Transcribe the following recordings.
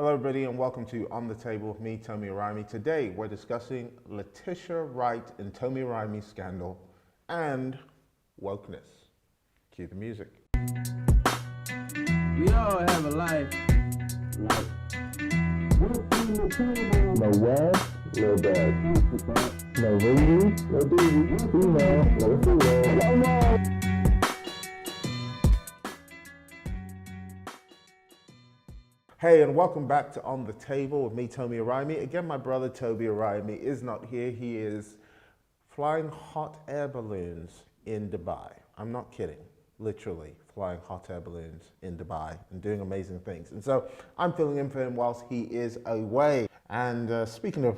Hello everybody and welcome to On the Table with me, Tomi Arayomi. Today we're discussing Letitia Wright and Tomi Arayomi scandal and wokeness. Cue the music. We all have a life. No west, no dead. No ringing, no doozy, female, no female. No more. Hey, and welcome back to On the Table with me, Tomi Arayomi. Again, my brother Tobi Arayomi is not here. He is flying hot air balloons in Dubai. I'm not kidding. Literally flying hot air balloons in Dubai and doing amazing things. And so I'm filling in for him whilst he is away. And speaking of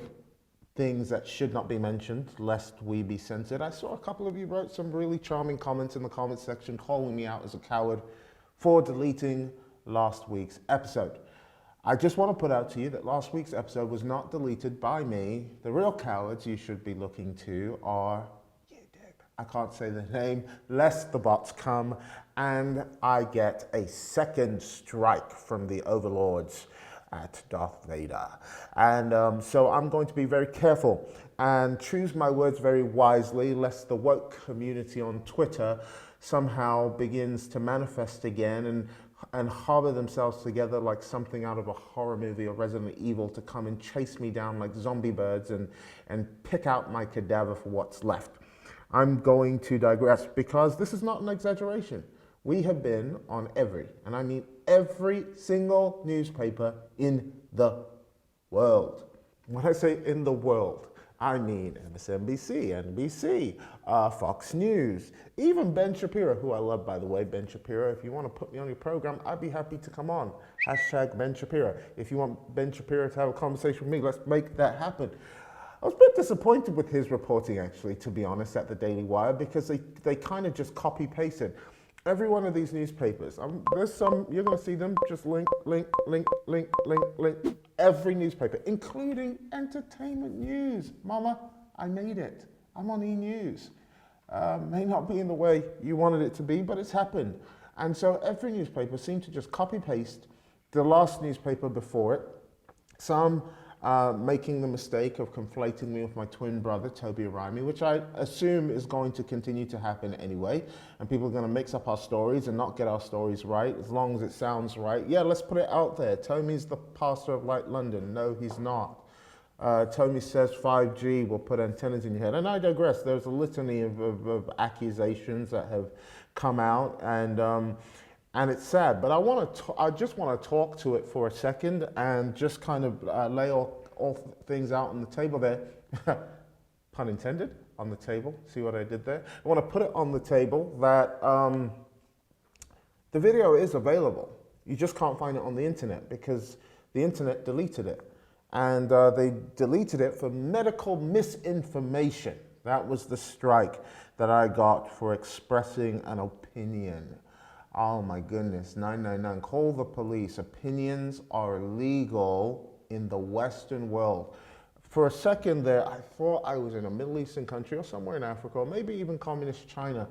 things that should not be mentioned, lest we be censored, I saw a couple of you wrote some really charming comments in the comments section calling me out as a coward for deleting last week's episode. I just want to put out to you that last week's episode was not deleted by me. The real cowards you should be looking to are, I can't say the name, lest the bots come and I get a second strike from the overlords at Darth Vader. And so I'm going to be very careful and choose my words very wisely, lest the woke community on Twitter somehow begins to manifest again and harbor themselves together like something out of a horror movie or Resident Evil to come and chase me down like zombie birds and pick out my cadaver for what's left. I'm going to digress because this is not an exaggeration. We have been on every, and I mean every single newspaper in the world. When I say in the world, I mean MSNBC, NBC, Fox News, even Ben Shapiro, who I love, by the way. Ben Shapiro, if you want to put me on your program, I'd be happy to come on. Hashtag Ben Shapiro. If you want Ben Shapiro to have a conversation with me, let's make that happen. I was a bit disappointed with his reporting, actually, to be honest, at the Daily Wire, because they kind of just copy-pasted. Every one of these newspapers, there's some, you're going to see them, just link. Every newspaper, including entertainment news. Mama, I made it. I'm on E! May not be in the way you wanted it to be, but it's happened. And so every newspaper seemed to just copy-paste the last newspaper before it. Some making the mistake of conflating me with my twin brother, Tobi Arayomi, which I assume is going to continue to happen anyway. And people are going to mix up our stories and not get our stories right, as long as it sounds right. Yeah, let's put it out there. Tomi's the pastor of Light London. No, he's not. Tomi says 5G will put antennas in your head. And I digress. There's a litany of accusations that have come out, and it's sad. But I just want to talk to it for a second and just kind of lay all things out on the table there. Pun intended, on the table. See what I did there? I want to put it on the table that the video is available. You just can't find it on the internet because the internet deleted it. And they deleted it for medical misinformation. That was the strike that I got for expressing an opinion. Oh my goodness, 999, call the police. Opinions are illegal in the Western world. For a second there, I thought I was in a Middle Eastern country or somewhere in Africa, or maybe even communist China,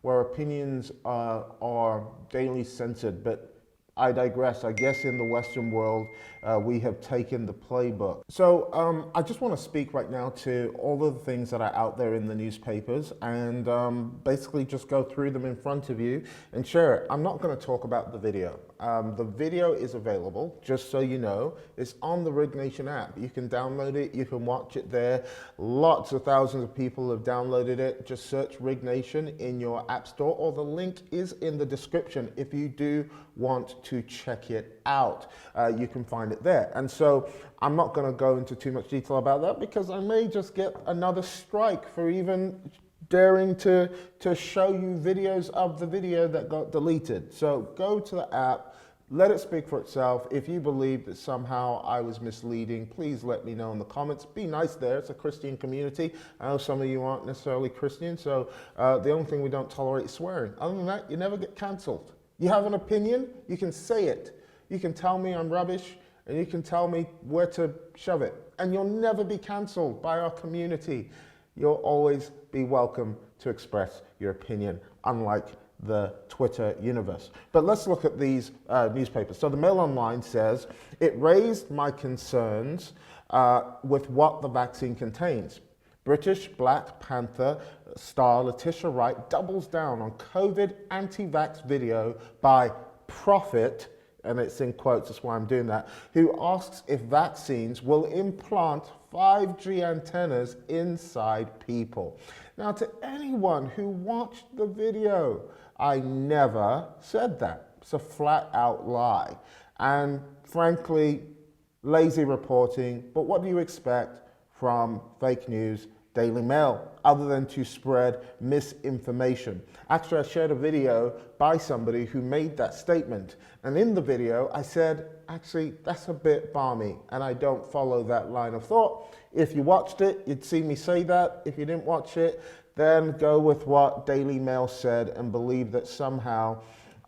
where opinions are daily censored, but I digress. I guess in the Western world, we have taken the playbook. So I just want to speak right now to all of the things that are out there in the newspapers and basically just go through them in front of you and share it. I'm not going to talk about the video. The video is available, just so you know. It's on the Rig Nation app. You can download it. You can watch it there. Lots of thousands of people have downloaded it. Just search Rig Nation in your app store, or the link is in the description if you do want to check it out. You can find it there. And so I'm not going to go into too much detail about that because I may just get another strike for even daring to show you videos of the video that got deleted. So go to the app, let it speak for itself. If you believe that somehow I was misleading, please let me know in the comments. Be nice there. It's a Christian community. I know some of you aren't necessarily Christian, so the only thing we don't tolerate is swearing. Other than that, you never get cancelled. You have an opinion, you can say it. You can tell me I'm rubbish, and you can tell me where to shove it. And you'll never be cancelled by our community. You'll always be welcome to express your opinion, unlike the Twitter universe. But let's look at these newspapers. So the Mail Online says, it raised my concerns with what the vaccine contains. British Black Panther star Letitia Wright doubles down on COVID anti-vax video by Prophet, and it's in quotes, that's why I'm doing that, who asks if vaccines will implant 5G antennas inside people. Now, to anyone who watched the video, I never said that. It's a flat out lie. And frankly, lazy reporting, but what do you expect from fake news Daily Mail, other than to spread misinformation? Actually, I shared a video by somebody who made that statement. And in the video, I said, actually, that's a bit balmy, and I don't follow that line of thought. If you watched it, you'd see me say that. If you didn't watch it, then go with what Daily Mail said and believe that somehow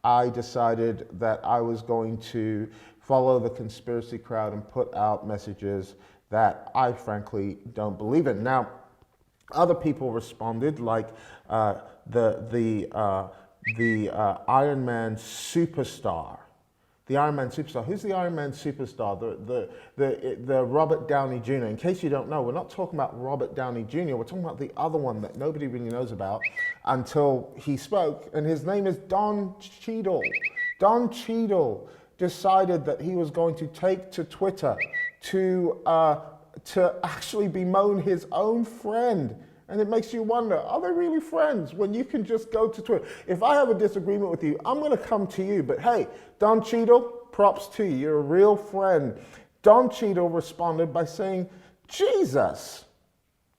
I decided that I was going to follow the conspiracy crowd and put out messages that I frankly don't believe in. Now, other people responded, like the Iron Man superstar. The Iron Man superstar. Who's the Iron Man superstar? The Robert Downey Jr. In case you don't know, we're not talking about Robert Downey Jr. We're talking about the other one that nobody really knows about until he spoke, and his name is Don Cheadle. Don Cheadle decided that he was going to take to Twitter to actually bemoan his own friend. And it makes you wonder, are they really friends when you can just go to Twitter? If I have a disagreement with you, I'm going to come to you. But hey, Don Cheadle, props to you. You're a real friend. Don Cheadle responded by saying, Jesus,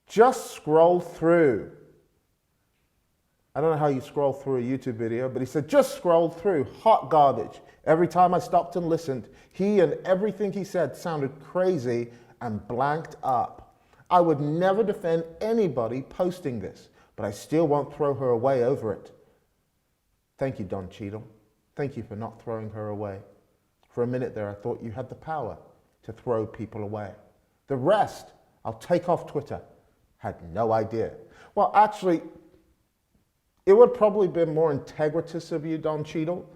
just scroll through. I don't know how you scroll through a YouTube video, but he said, just scroll through. Hot garbage. Every time I stopped and listened, he and everything he said sounded crazy and blanked up. I would never defend anybody posting this, but I still won't throw her away over it. Thank you, Don Cheadle. Thank you for not throwing her away. For a minute there, I thought you had the power to throw people away. The rest, I'll take off Twitter. Had no idea. Well, actually, it would probably been more integritous of you, Don Cheadle,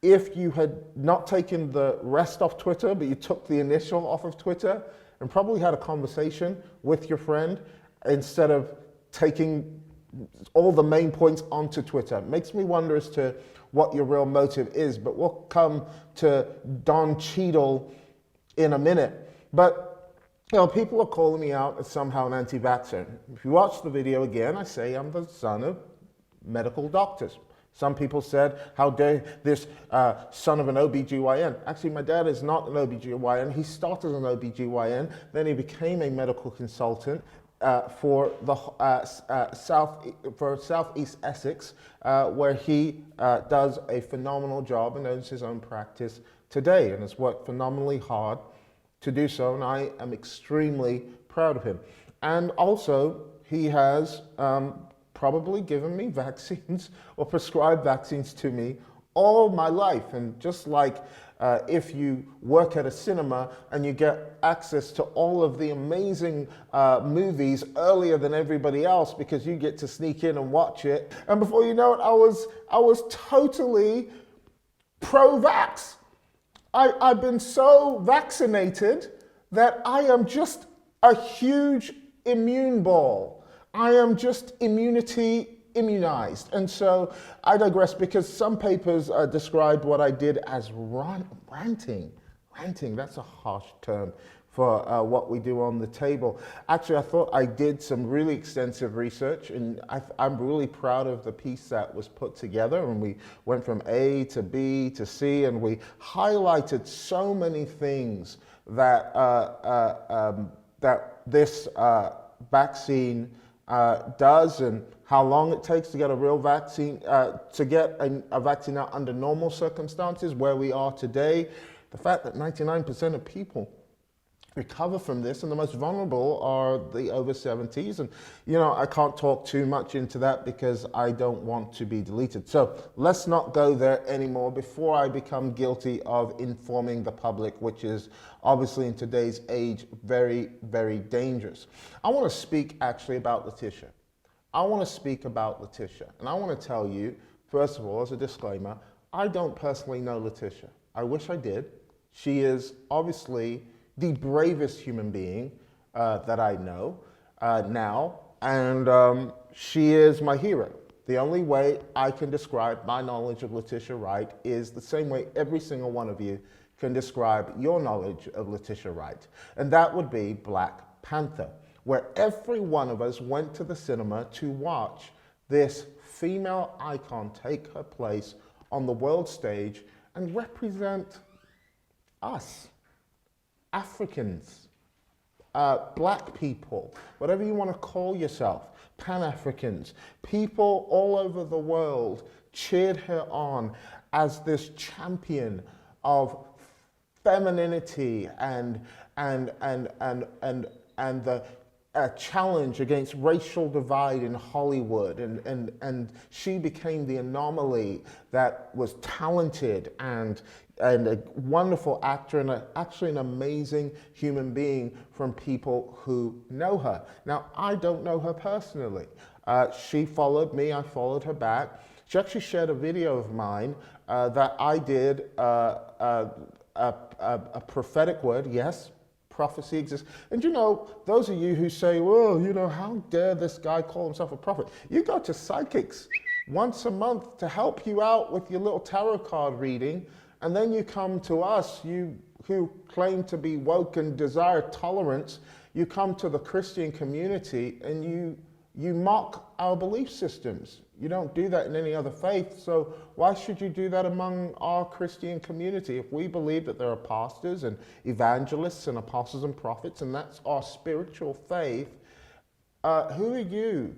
if you had not taken the rest off Twitter, but you took the initial off of Twitter and probably had a conversation with your friend instead of taking all the main points onto Twitter. It makes me wonder as to what your real motive is, but we'll come to Don Cheadle in a minute. But you know, people are calling me out as somehow an anti-vaxxer. If you watch the video again, I say I'm the son of medical doctors. Some people said, how dare this son of an OBGYN. Actually, my dad is not an OBGYN. He started as an OBGYN, then he became a medical consultant for Southeast Essex, where he does a phenomenal job and owns his own practice today and has worked phenomenally hard to do so, and I am extremely proud of him. And also, he has probably given me vaccines or prescribed vaccines to me all my life. And just like if you work at a cinema and you get access to all of the amazing movies earlier than everybody else because you get to sneak in and watch it. And before you know it, I was totally pro-vax. I've been so vaccinated that I am just a huge immune ball. I am just immunized. And so I digress because some papers described what I did as ranting. Ranting, that's a harsh term for what we do on the table. Actually, I thought I did some really extensive research, and I'm really proud of the piece that was put together. And we went from A to B to C, and we highlighted so many things that that this vaccine does, and how long it takes to get a real vaccine, to get a vaccine out under normal circumstances, where we are today. The fact that 99% of people recover from this, and the most vulnerable are the over 70s. And, you know, I can't talk too much into that because I don't want to be deleted. So let's not go there anymore before I become guilty of informing the public, which is obviously in today's age very, very dangerous. I want to speak actually about Letitia. I want to speak about Letitia, and I want to tell you first of all, as a disclaimer, I don't personally know Letitia. I wish I did. She is obviously the bravest human being that I know now, and she is my hero. The only way I can describe my knowledge of Letitia Wright is the same way every single one of you can describe your knowledge of Letitia Wright, and that would be Black Panther, where every one of us went to the cinema to watch this female icon take her place on the world stage and represent us, Africans, black people, whatever you want to call yourself, Pan-Africans, people all over the world cheered her on as this champion of femininity and the challenge against racial divide in Hollywood, and she became the anomaly that was talented and a wonderful actor and actually an amazing human being from people who know her. Now, I don't know her personally. She followed me, I followed her back. She actually shared a video of mine that I did a prophetic word, yes, prophecy exists. And you know, those of you who say, well, you know, how dare this guy call himself a prophet? You go to psychics once a month to help you out with your little tarot card reading, and then you come to us, you who claim to be woke and desire tolerance, you come to the Christian community and you mock our belief systems. You don't do that in any other faith, so why should you do that among our Christian community? If we believe that there are pastors and evangelists and apostles and prophets, and that's our spiritual faith, who are you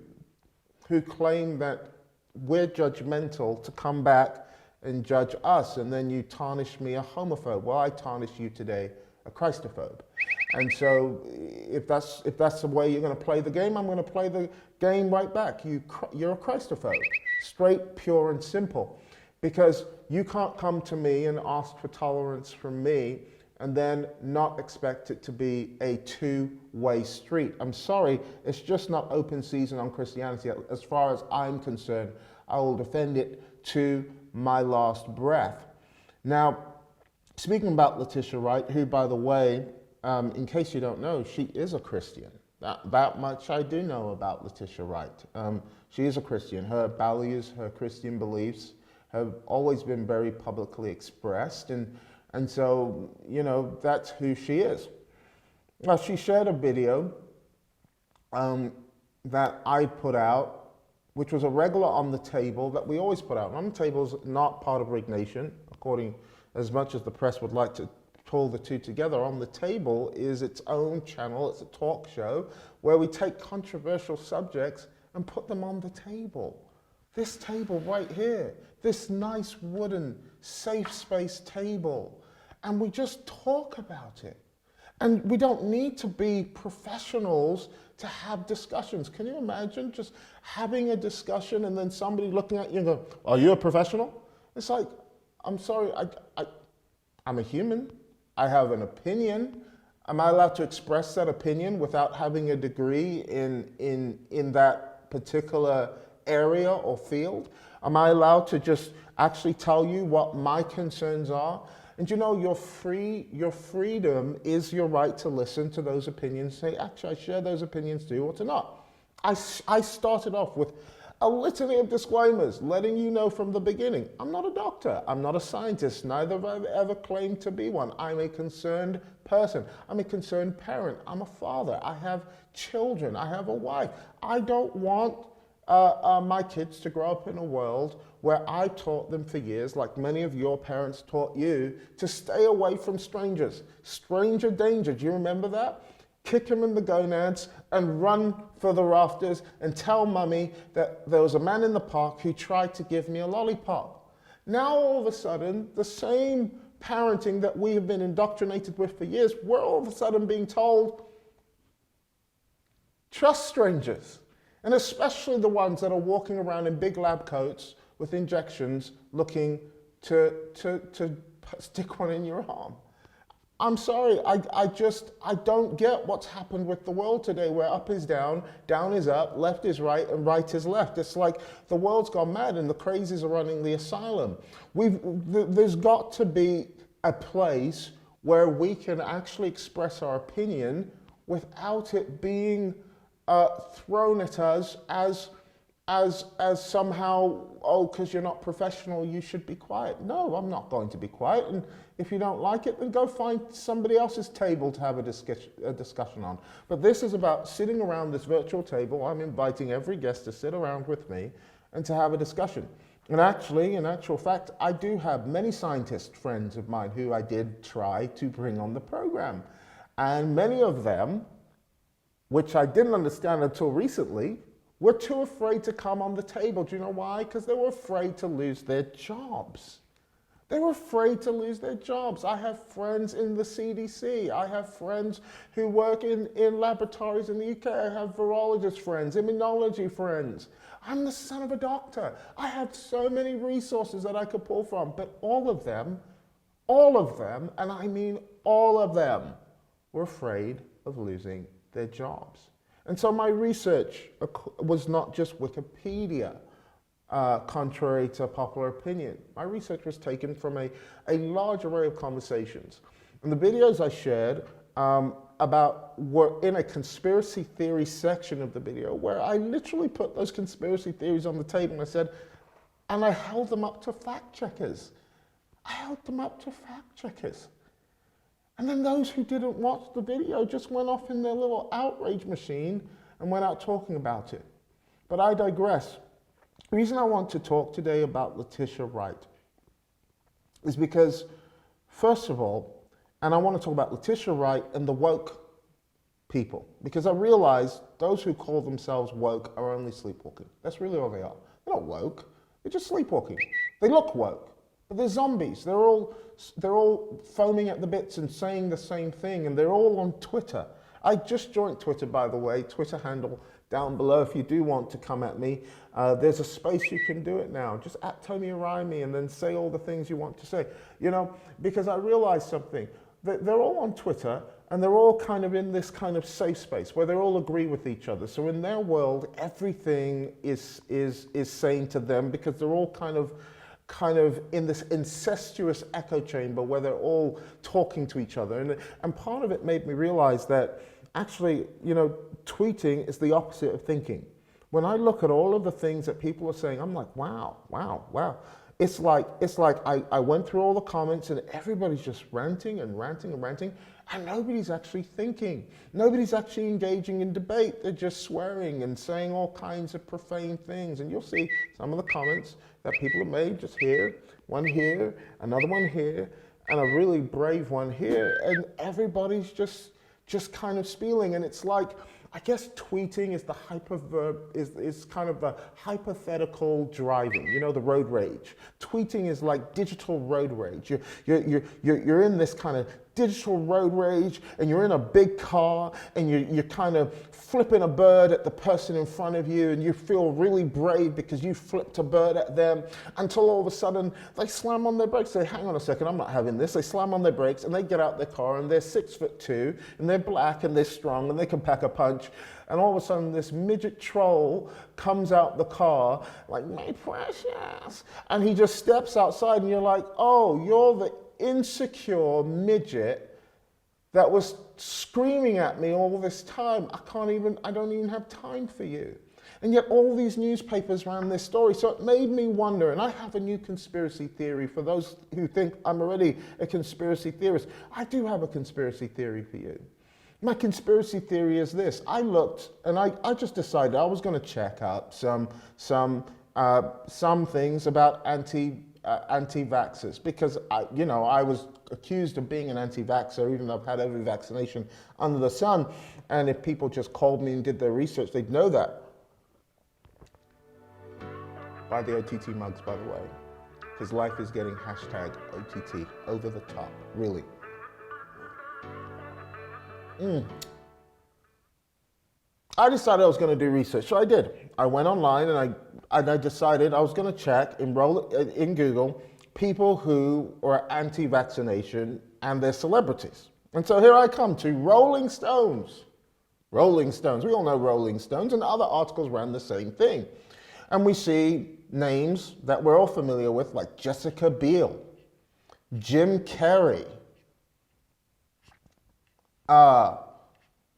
who claim that we're judgmental to come back and judge us, and then you tarnish me a homophobe? Well, I tarnish you today a Christophobe. And so if that's the way you're going to play the game, I'm going to play the game right back. You're a Christophobe, straight, pure, and simple. Because you can't come to me and ask for tolerance from me and then not expect it to be a two-way street. I'm sorry, it's just not open season on Christianity. As far as I'm concerned, I will defend it to my last breath. Now, speaking about Letitia Wright, who, by the way, in case you don't know, she is a Christian. That much I do know about Letitia Wright. She is a Christian. Her values, her Christian beliefs have always been very publicly expressed, and so, you know, that's who she is. Now, she shared a video that I put out, which was a regular on the table that we always put out. On the table is not part of Rig Nation, according as much as the press would like to pull the two together. On the Table is its own channel. It's a talk show where we take controversial subjects and put them on the table. This table right here, this nice wooden safe space table, and we just talk about it. And we don't need to be professionals to have discussions. Can you imagine just having a discussion and then somebody looking at you and go, are you a professional? It's like, I'm sorry, I'm a human. I have an opinion. Am I allowed to express that opinion without having a degree in that particular area or field? Am I allowed to just actually tell you what my concerns are? And you know, your freedom is your right to listen to those opinions, say, actually, I share those opinions too, or to not. I started off with a litany of disclaimers, letting you know from the beginning, I'm not a doctor, I'm not a scientist, neither have I ever claimed to be one. I'm a concerned person, I'm a concerned parent, I'm a father, I have children, I have a wife. I don't want my kids to grow up in a world where I taught them for years, like many of your parents taught you, to stay away from strangers. Stranger danger, do you remember that? Kick him in the gonads and run for the rafters and tell mummy that there was a man in the park who tried to give me a lollipop. Now all of a sudden, the same parenting that we have been indoctrinated with for years, we're all of a sudden being told, trust strangers. And especially the ones that are walking around in big lab coats with injections looking to stick one in your arm. I'm sorry, I don't get what's happened with the world today, where up is down, down is up, left is right, and right is left. It's like the world's gone mad and the crazies are running the asylum. There's got to be a place where we can actually express our opinion without it being thrown at us as somehow, oh, because you're not professional, you should be quiet. No, I'm not going to be quiet. And if you don't like it, then go find somebody else's table to have a discussion on. But this is about sitting around this virtual table. I'm inviting every guest to sit around with me and to have a discussion. And actually, in actual fact, I do have many scientist friends of mine who I did try to bring on the program. And many of them, which I didn't understand until recently, were too afraid to come on the table. Do you know why? Because they were afraid to lose their jobs. They were afraid to lose their jobs. I have friends in the CDC. I have friends who work in laboratories in the UK. I have virologist friends, immunology friends. I'm the son of a doctor. I have so many resources that I could pull from, but all of them, and I mean all of them, were afraid of losing their jobs. And so my research was not just Wikipedia, contrary to popular opinion. My research was taken from a large array of conversations. And the videos I shared were in a conspiracy theory section of the video, where I literally put those conspiracy theories on the table and I said, and I held them up to fact checkers. I held them up to fact checkers. And then those who didn't watch the video just went off in their little outrage machine and went out talking about it. But I digress. The reason I want to talk today about Letitia Wright is because, first of all, and I want to talk about Letitia Wright and the woke people, because I realize those who call themselves woke are only sleepwalking. That's really all they are. They're not woke, they're just sleepwalking. They look woke, but they're zombies. They're all foaming at the bits and saying the same thing, and they're all on Twitter. I just joined Twitter, by the way, Twitter handle down below if you do want to come at me. There's a space you can do it now. Just at Tomi Arayomi and then say all the things you want to say. You know, because I realized something. They're all on Twitter and they're all kind of in this kind of safe space where they all agree with each other. So in their world, everything is sane to them because they're all kind of in this incestuous echo chamber where they're all talking to each other. And part of it made me realize that actually, you know, tweeting is the opposite of thinking. When I look at all of the things that people are saying, I'm like, wow, wow, wow. It's like I went through all the comments and everybody's just ranting and ranting and ranting, and nobody's actually thinking. Nobody's actually engaging in debate. They're just swearing and saying all kinds of profane things. And you'll see some of the comments that people have made just here, one here, another one here, and a really brave one here. And everybody's just kind of spieling. And it's like, I guess tweeting is the hyperverb, is kind of the hypothetical driving, you know, the road rage. Tweeting is like digital road rage. You're in this kind of digital road rage and you're in a big car and you're kind of flipping a bird at the person in front of you and you feel really brave because you flipped a bird at them until all of a sudden they slam on their brakes. They say, hang on a second, I'm not having this. They slam on their brakes and they get out their car and they're 6'2" and they're black and they're strong and they can pack a punch. And all of a sudden this midget troll comes out the car like, my precious. And he just steps outside and you're like, oh, you're the insecure midget that was screaming at me all this time. I don't even have time for you. And yet all these newspapers ran this story. So it made me wonder, and I have a new conspiracy theory for those who think I'm already a conspiracy theorist. I do have a conspiracy theory for you. My conspiracy theory is this. I looked and I just decided I was going to check out some things about anti-vaxxers because I was accused of being an anti-vaxxer even though I've had every vaccination under the sun. And if people just called me and did their research, they'd know that. Buy the OTT mugs, by the way, because life is getting hashtag OTT, over the top, really. I decided I was going to do research, so I did. I went online and I decided I was going to check, enroll in Google, people who are anti-vaccination and they're celebrities. And so here I come to Rolling Stones. Rolling Stones, we all know Rolling Stones, and other articles ran the same thing. And we see names that we're all familiar with, like Jessica Biel, Jim Carrey,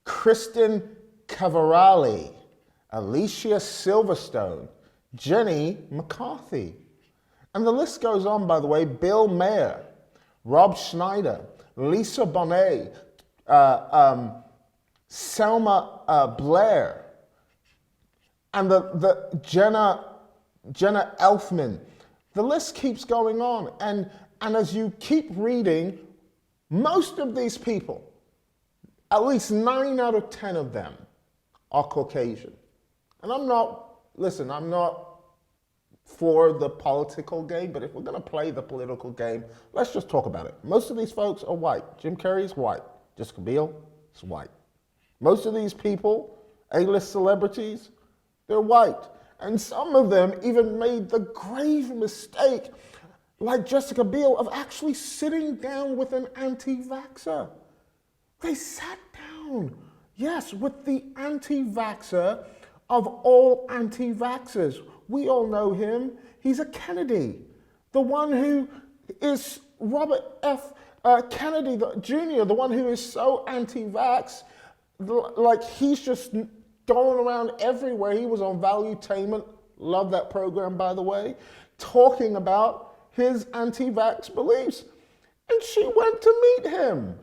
Kristen Cavallari, Alicia Silverstone, Jenny McCarthy. And the list goes on, by the way. Bill Maher, Rob Schneider, Lisa Bonet, Selma Blair, and the Jenna Elfman. The list keeps going on. And as you keep reading, most of these people, at least 9 out of 10 of them, are Caucasian. And I'm not for the political game, but if we're going to play the political game, let's just talk about it. Most of these folks are white. Jim Carrey is white. Jessica Biel is white. Most of these people, A-list celebrities, they're white. And some of them even made the grave mistake, like Jessica Biel, of actually sitting down with an anti-vaxxer. They sat down, yes, with the anti-vaxxer of all anti-vaxxers. We all know him. He's a Kennedy. The one who is Robert F. Kennedy Jr., the one who is so anti-vax, like he's just going around everywhere. He was on Valuetainment, love that program, by the way, talking about his anti-vax beliefs. And she went to meet him.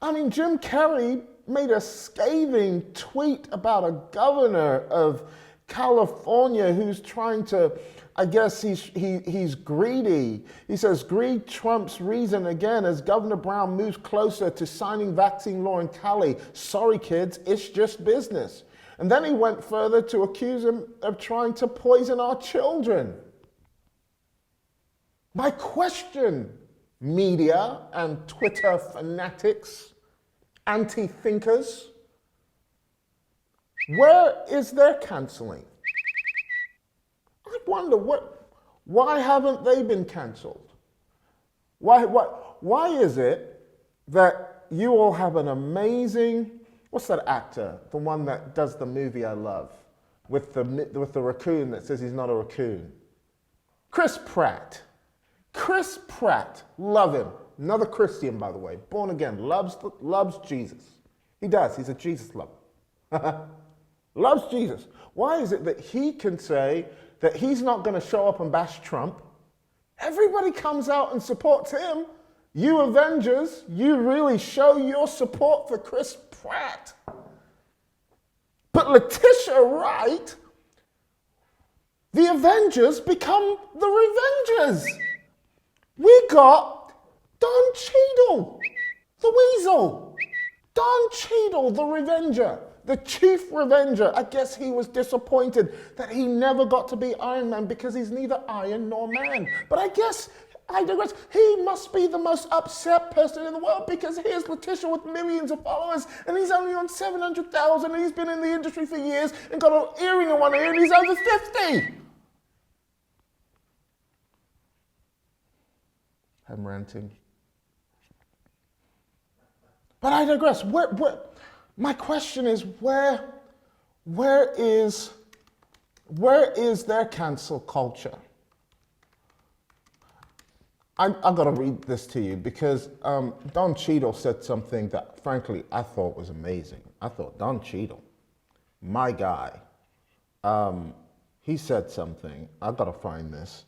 I mean, Jim Carrey made a scathing tweet about a governor of California who's trying to, I guess he's greedy. He says, greed trumps reason again as Governor Brown moves closer to signing vaccine law in Cali. Sorry, kids, it's just business. And then he went further to accuse him of trying to poison our children. My question, media and Twitter fanatics, anti-thinkers, where is their cancelling? I wonder why haven't they been cancelled? Why is it that you all have an amazing, what's that actor, the one that does the movie I love, with the raccoon that says he's not a raccoon? Chris Pratt. Chris Pratt, love him. Another Christian, by the way, born again, loves Jesus. He does, he's a Jesus lover. Loves Jesus. Why is it that he can say that he's not going to show up and bash Trump? Everybody comes out and supports him. You Avengers, you really show your support for Chris Pratt. But Letitia Wright, the Avengers become the Revengers. We got Don Cheadle, the Weasel. Don Cheadle, the Revenger, the chief Revenger. I guess he was disappointed that he never got to be Iron Man because he's neither iron nor man. But I guess, I digress, he must be the most upset person in the world because here's Letitia with millions of followers and he's only on 700,000 and he's been in the industry for years and got an earring in one ear and he's over 50. I'm ranting. But I digress. My question is, where is their cancel culture? I've got to read this to you because Don Cheadle said something that, frankly, I thought was amazing. I thought, Don Cheadle, my guy, he said something. I've got to find this.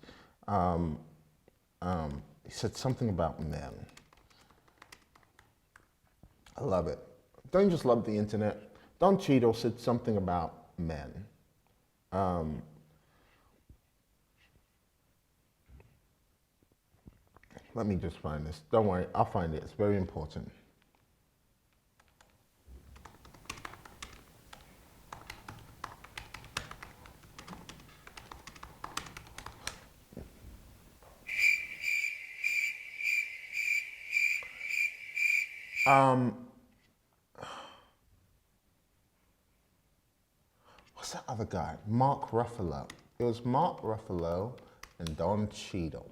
He said something about men. I love it. Don't you just love the internet? Don Cheadle said something about men. Let me just find this. Don't worry, I'll find it. It's very important. What's that other guy? Mark Ruffalo. It was Mark Ruffalo and Don Cheadle.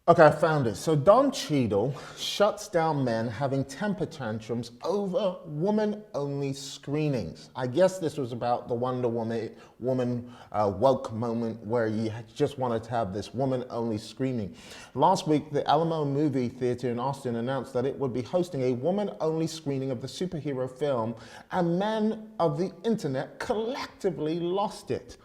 Okay, I found it. So Don Cheadle shuts down men having temper tantrums over woman-only screenings. I guess this was about the Wonder Woman woke moment where you just wanted to have this woman-only screening. Last week, the Alamo Movie Theater in Austin announced that it would be hosting a woman-only screening of the superhero film, and men of the internet collectively lost it.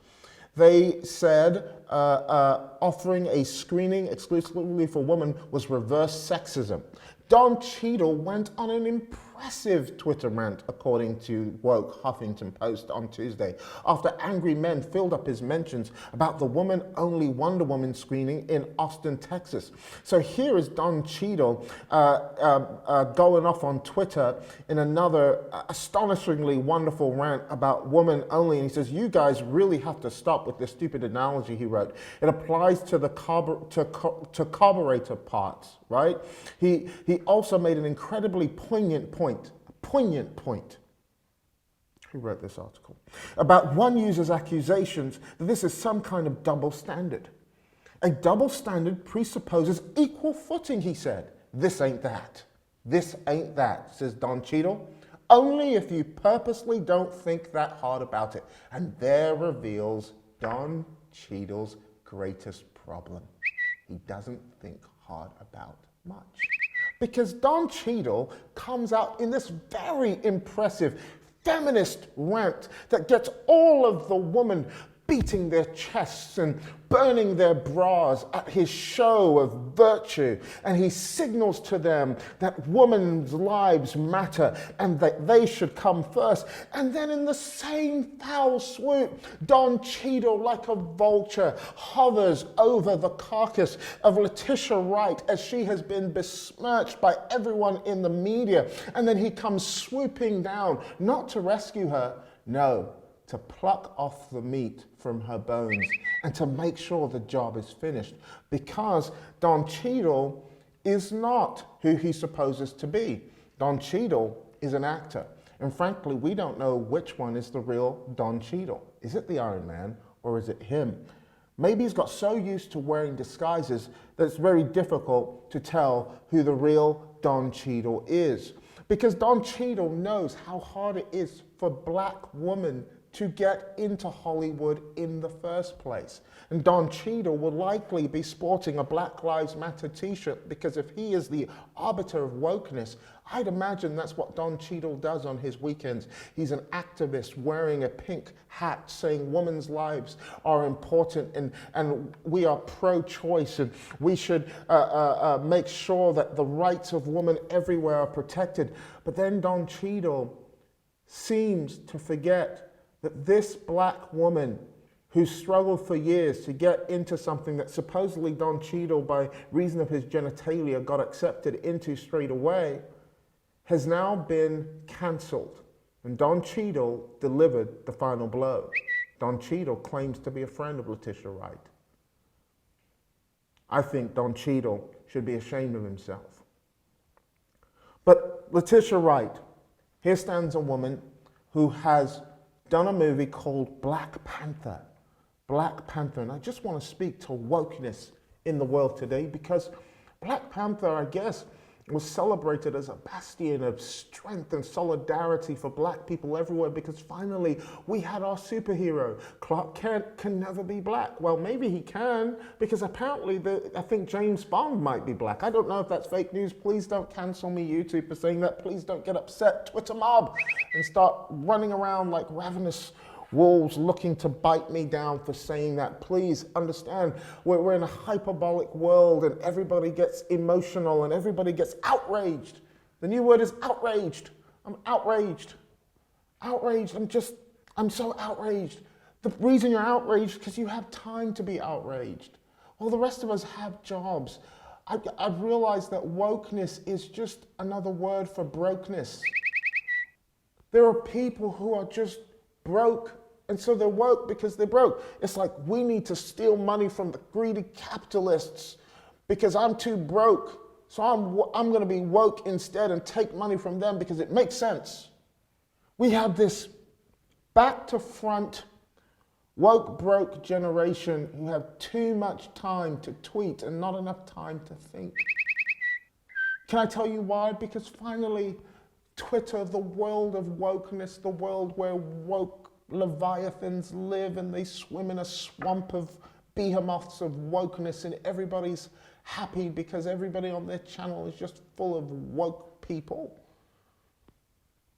They said offering a screening exclusively for women was reverse sexism. Don Cheadle went on an impressive Twitter rant, according to woke Huffington Post on Tuesday, after angry men filled up his mentions about the woman-only Wonder Woman screening in Austin, Texas. So here is Don Cheadle going off on Twitter in another astonishingly wonderful rant about woman only. And he says, you guys really have to stop with this stupid analogy, he wrote. It applies to the carburetor parts, right? He also made an incredibly poignant point. Who wrote this article? About one user's accusations that this is some kind of double standard. A double standard presupposes equal footing, he said. This ain't that. This ain't that, says Don Cheadle. Only if you purposely don't think that hard about it. And there reveals Don Cheadle's greatest problem. He doesn't think hard about much. Because Don Cheadle comes out in this very impressive feminist rant that gets all of the women beating their chests and burning their bras at his show of virtue. And he signals to them that women's lives matter and that they should come first. And then in the same foul swoop, Don Cheadle, like a vulture, hovers over the carcass of Letitia Wright as she has been besmirched by everyone in the media. And then he comes swooping down, not to rescue her, no, to pluck off the meat from her bones and to make sure the job is finished, because Don Cheadle is not who he supposes to be. Don Cheadle is an actor, and frankly, we don't know which one is the real Don Cheadle. Is it the Iron Man or is it him? Maybe he's got so used to wearing disguises that it's very difficult to tell who the real Don Cheadle is, because Don Cheadle knows how hard it is for black women to get into Hollywood in the first place. And Don Cheadle will likely be sporting a Black Lives Matter t-shirt, because if he is the arbiter of wokeness, I'd imagine that's what Don Cheadle does on his weekends. He's an activist wearing a pink hat saying women's lives are important and we are pro-choice and we should make sure that the rights of women everywhere are protected. But then Don Cheadle seems to forget that this black woman who struggled for years to get into something that supposedly Don Cheadle, by reason of his genitalia, got accepted into straight away, has now been cancelled. And Don Cheadle delivered the final blow. Don Cheadle claims to be a friend of Letitia Wright. I think Don Cheadle should be ashamed of himself. But Letitia Wright, here stands a woman who has done a movie called Black Panther. Black Panther. And I just want to speak to wokeness in the world today, because Black Panther, I guess, was celebrated as a bastion of strength and solidarity for black people everywhere, because finally we had our superhero. Clark Kent can never be black. Well, maybe he can, because apparently I think James Bond might be black. I don't know if that's fake news. Please don't cancel me, YouTube, for saying that. Please don't get upset, Twitter mob, and start running around like ravenous wolves looking to bite me down for saying that. Please understand, we're in a hyperbolic world and everybody gets emotional and everybody gets outraged. The new word is outraged. I'm outraged. Outraged. I'm so outraged. The reason you're outraged is because you have time to be outraged. Well, the rest of us have jobs. I've realized that wokeness is just another word for brokenness. There are people who are just broke, and so they're woke because they're broke. It's like, we need to steal money from the greedy capitalists because I'm too broke, so I'm going to be woke instead and take money from them because it makes sense. We have this back to front Woke broke generation who have too much time to tweet and not enough time to think. Can I tell you why? Because finally, Twitter, the world of wokeness, the world where woke leviathans live and they swim in a swamp of behemoths of wokeness, and everybody's happy because everybody on their channel is just full of woke people,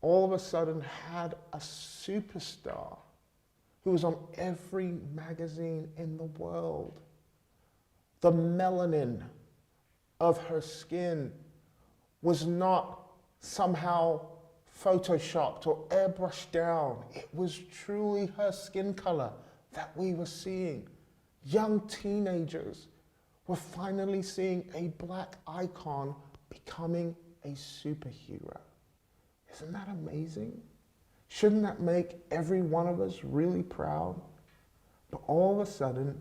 all of a sudden had a superstar who was on every magazine in the world. The melanin of her skin was not somehow photoshopped or airbrushed down. It was truly her skin color that we were seeing. Young teenagers were finally seeing a black icon becoming a superhero. Isn't that amazing? Shouldn't that make every one of us really proud? But all of a sudden,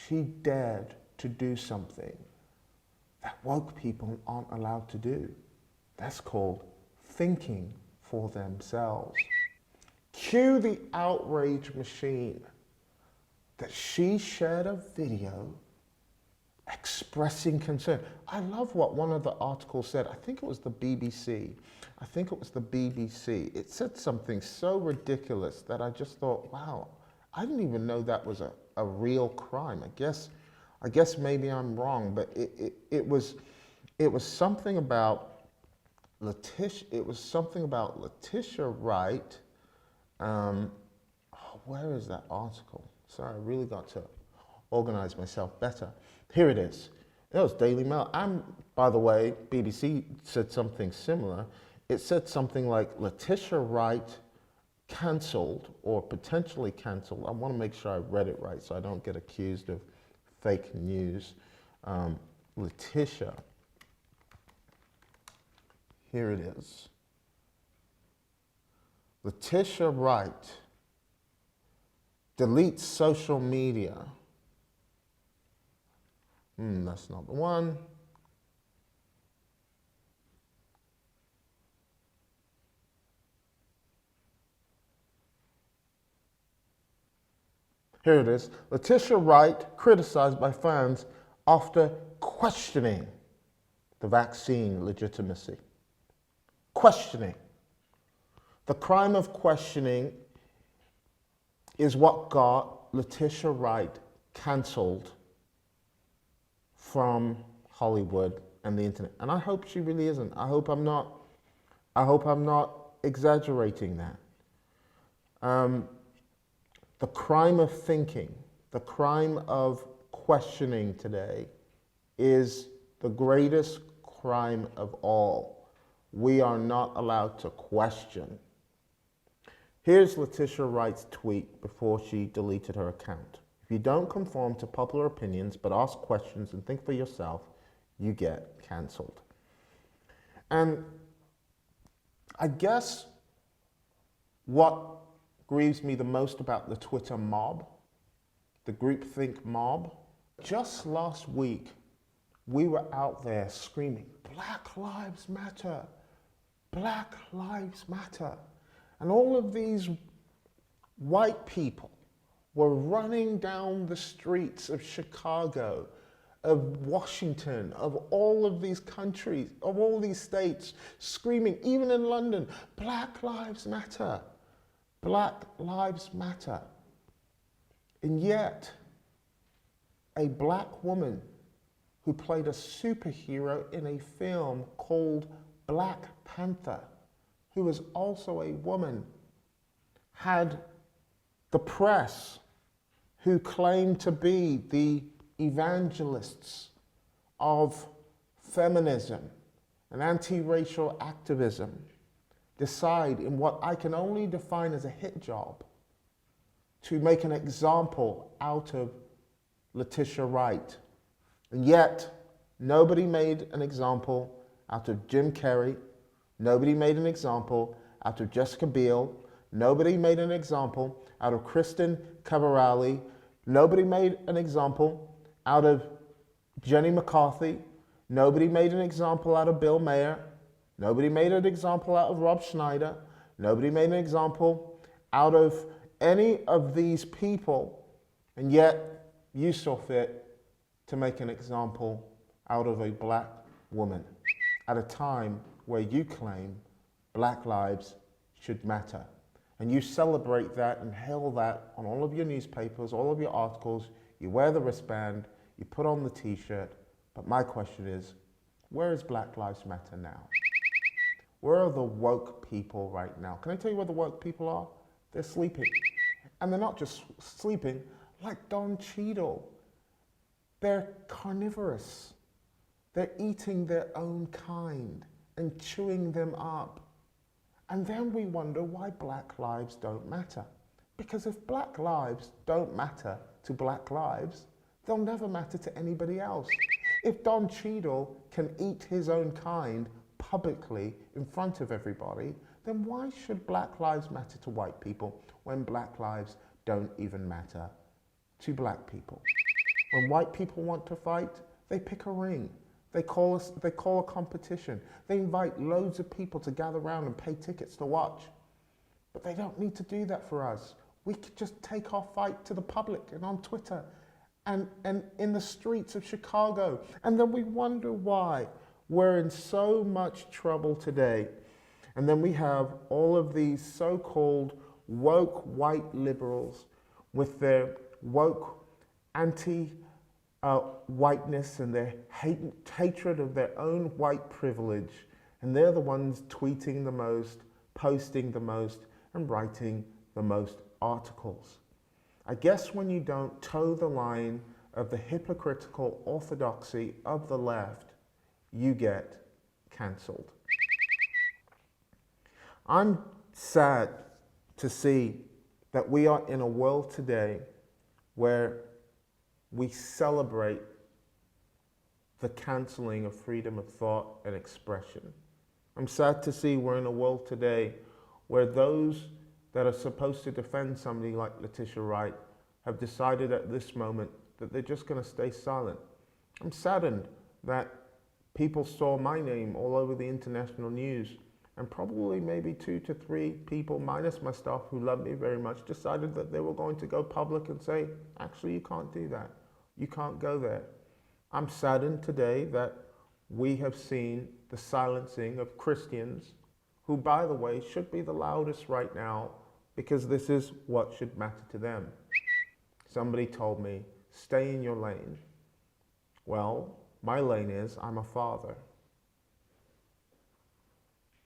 she dared to do something that woke people aren't allowed to do. That's called thinking for themselves. Cue the outrage machine that she shared a video expressing concern. I love what one of the articles said. I think it was the BBC. It said something so ridiculous that I just thought, wow, I didn't even know that was a real crime. I guess maybe I'm wrong, but it was something about Letitia. It was something about Letitia Wright. Where is that article? Sorry, I really got to organize myself better. Here it is. It was Daily Mail. And by the way, BBC said something similar. It said something like Letitia Wright cancelled or potentially cancelled. I want to make sure I read it right so I don't get accused of fake news. Letitia. Here it is. Letitia Wright deletes social media. That's not the one. Here it is. Letitia Wright criticized by fans after questioning the vaccine legitimacy. Questioning. The crime of questioning is what got Letitia Wright cancelled from Hollywood and the internet. And I hope she really isn't. I hope I'm not exaggerating that. The crime of thinking, the crime of questioning today is the greatest crime of all. We are not allowed to question. Here's Letitia Wright's tweet before she deleted her account. If you don't conform to popular opinions but ask questions and think for yourself, you get cancelled. And I guess what grieves me the most about the Twitter mob, the groupthink mob, just last week we were out there screaming, Black Lives Matter, Black Lives Matter. And all of these white people were running down the streets of Chicago, of Washington, of all of these countries, of all these states, screaming, even in London, Black Lives Matter, Black Lives Matter. And yet, a black woman who played a superhero in a film called Black Panther, who was also a woman, had the press who claimed to be the evangelists of feminism and anti-racial activism decide in what I can only define as a hit job to make an example out of Letitia Wright. And yet, nobody made an example out of Jim Carrey. Nobody made an example out of Jessica Biel. Nobody made an example out of Kristen Cavallari. Nobody made an example out of Jenny McCarthy. Nobody made an example out of Bill Maher. Nobody made an example out of Rob Schneider. Nobody made an example out of any of these people, and yet you saw fit to make an example out of a black woman at a time where you claim black lives should matter. And you celebrate that and hail that on all of your newspapers, all of your articles. You wear the wristband, you put on the t-shirt. But my question is, where is Black Lives Matter now? Where are the woke people right now? Can I tell you where the woke people are? They're sleeping. And they're not just sleeping, like Don Cheadle. They're carnivorous. They're eating their own kind and chewing them up. And then we wonder why black lives don't matter. Because if black lives don't matter to black lives, they'll never matter to anybody else. If Don Cheadle can eat his own kind publicly in front of everybody, then why should black lives matter to white people when black lives don't even matter to black people? When white people want to fight, they pick a ring. They call a competition. They invite loads of people to gather around and pay tickets to watch. But they don't need to do that for us. We could just take our fight to the public and on Twitter and in the streets of Chicago. And then we wonder why we're in so much trouble today. And then we have all of these so-called woke white liberals with their woke anti-whiteness and their hatred of their own white privilege. And they're the ones tweeting the most, posting the most, and writing the most articles. I guess when you don't toe the line of the hypocritical orthodoxy of the left, you get cancelled. I'm sad to see that we are in a world today where we celebrate the cancelling of freedom of thought and expression. I'm sad to see we're in a world today where those that are supposed to defend somebody like Letitia Wright have decided at this moment that they're just going to stay silent. I'm saddened that people saw my name all over the international news, and probably maybe 2 to 3 people, minus my staff who love me very much, decided that they were going to go public and say, actually, you can't do that. You can't go there. I'm saddened today that we have seen the silencing of Christians, who, by the way, should be the loudest right now, because this is what should matter to them. Somebody told me, stay in your lane. Well, my lane is I'm a father.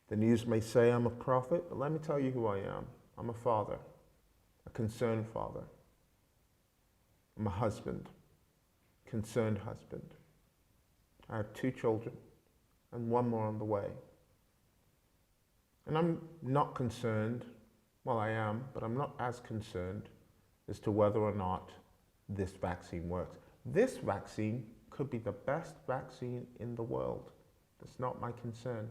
The news may say I'm a prophet, but let me tell you who I am. I'm a father, a concerned father. I'm a husband, concerned husband. I have 2 children and 1 more on the way. And I'm not concerned, well, I am, but I'm not as concerned as to whether or not this vaccine works. This vaccine could be the best vaccine in the world. That's not my concern.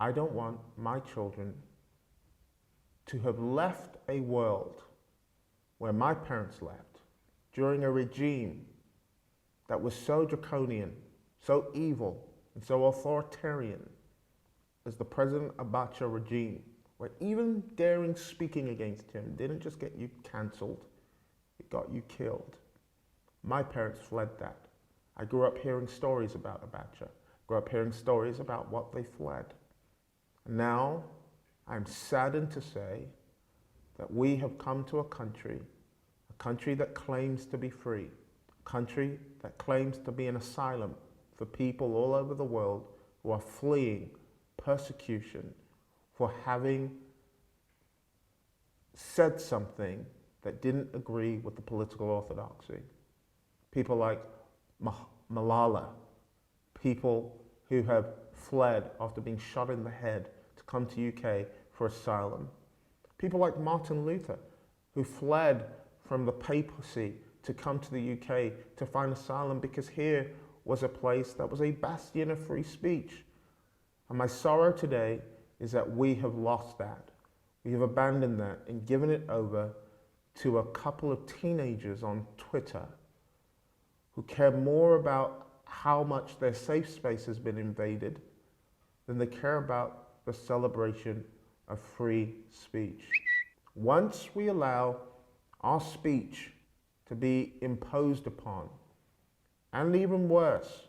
I don't want my children to have left a world where my parents left during a regime that was so draconian, so evil, and so authoritarian as the President Abacha regime, where even daring speaking against him didn't just get you cancelled, it got you killed. My parents fled that. I grew up hearing stories about Abacha, grew up hearing stories about what they fled. Now, I'm saddened to say that we have come to a country that claims to be free, a country that claims to be an asylum for people all over the world who are fleeing persecution for having said something that didn't agree with the political orthodoxy. People like Malala, people who have fled after being shot in the head to come to UK for asylum. People like Martin Luther, who fled from the papacy to come to the UK to find asylum because here was a place that was a bastion of free speech. And my sorrow today is that we have lost that. We have abandoned that and given it over to a couple of teenagers on Twitter who care more about how much their safe space has been invaded than they care about the celebration of free speech. Once we allow our speech to be imposed upon, and even worse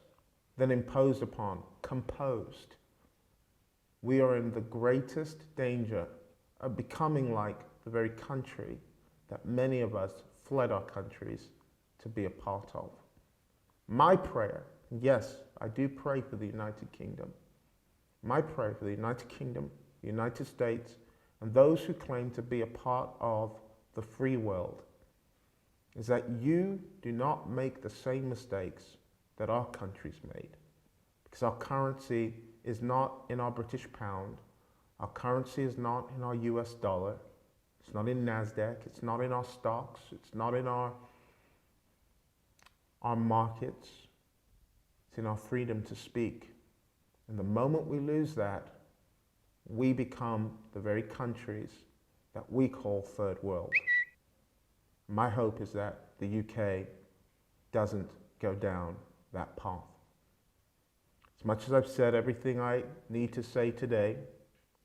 than imposed upon, composed, we are in the greatest danger of becoming like the very country that many of us fled our countries to be a part of. My prayer, yes, I do pray for the United Kingdom. My prayer for the United Kingdom, the United States, and those who claim to be a part of the free world is that you do not make the same mistakes that our country's made. Because our currency is not in our British pound, our currency is not in our US dollar, it's not in NASDAQ, it's not in our stocks, it's not in our markets, it's in our freedom to speak. And the moment we lose that, we become the very countries that we call third world. My hope is that the UK doesn't go down that path. As much as I've said everything I need to say today,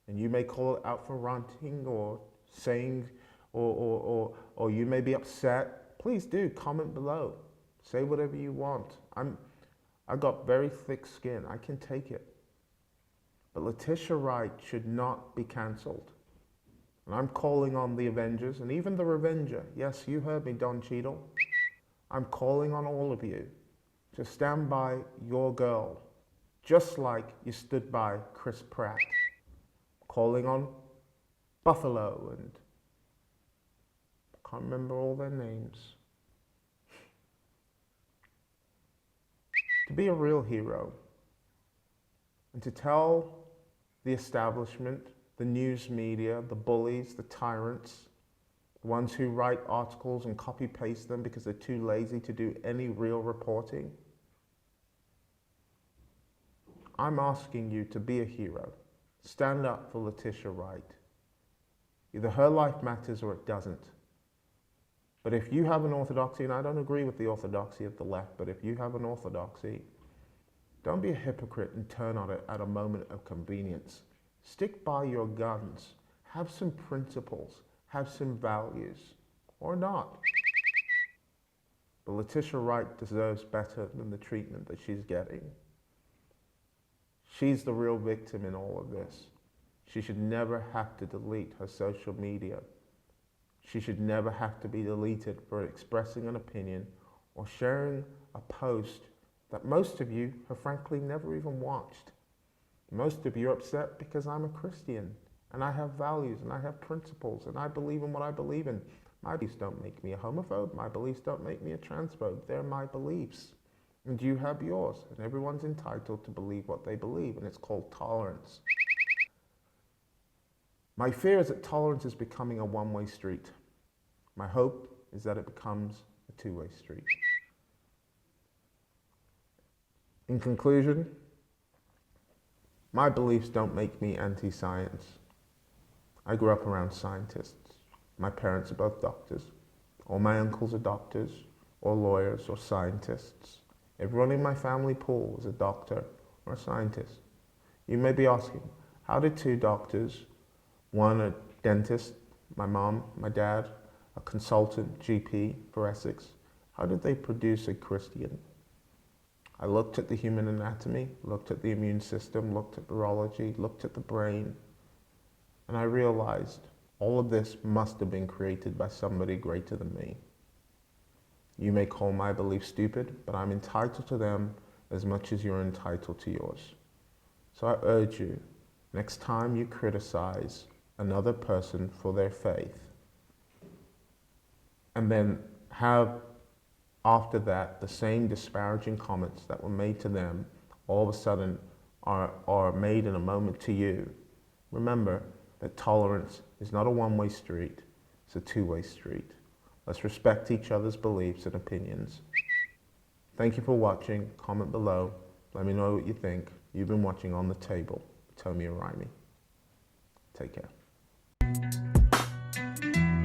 and you may call it out for ranting or saying, or you may be upset, please do comment below. Say whatever you want. I've got very thick skin. I can take it. But Letitia Wright should not be cancelled. And I'm calling on the Avengers and even the Revenger. Yes, you heard me, Don Cheadle. I'm calling on all of you to stand by your girl, just like you stood by Chris Pratt. Calling on Buffalo and I can't remember all their names. To be a real hero and to tell the establishment, the news media, the bullies, the tyrants, the ones who write articles and copy paste them because they're too lazy to do any real reporting. I'm asking you to be a hero. Stand up for Letitia Wright. Either her life matters or it doesn't. But if you have an orthodoxy, and I don't agree with the orthodoxy of the left, but if you have an orthodoxy, don't be a hypocrite and turn on it at a moment of convenience. Stick by your guns. Have some principles. Have some values. Or not. But Letitia Wright deserves better than the treatment that she's getting. She's the real victim in all of this. She should never have to delete her social media. She should never have to be deleted for expressing an opinion or sharing a post that most of you have frankly never even watched. Most of you are upset because I'm a Christian and I have values and I have principles and I believe in what I believe in. My beliefs don't make me a homophobe. My beliefs don't make me a transphobe. They're my beliefs. And you have yours. And everyone's entitled to believe what they believe, and it's called tolerance. My fear is that tolerance is becoming a one-way street. My hope is that it becomes a two-way street. In conclusion, my beliefs don't make me anti-science. I grew up around scientists. My parents are both doctors. All my uncles are doctors, or lawyers, or scientists. Everyone in my family pool is a doctor or a scientist. You may be asking, how did two doctors, one a dentist, my mom, my dad, a consultant, GP for Essex, how did they produce a Christian? I looked at the human anatomy, looked at the immune system, looked at virology, looked at the brain, and I realized all of this must have been created by somebody greater than me. You may call my beliefs stupid, but I'm entitled to them as much as you're entitled to yours. So I urge you, next time you criticize another person for their faith, and then have after that the same disparaging comments that were made to them all of a sudden are made in a moment to you, remember that tolerance is not a one-way street, it's a two-way street. Let's respect each other's beliefs and opinions. Thank you for watching. Comment below. Let me know what you think. You've been watching On the Table, Tomi Arayomi. Take care.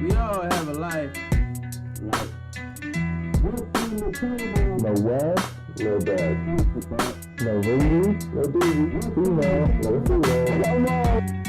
We all have a life. No west, no dead. No ringing, no doozy. Female, no female.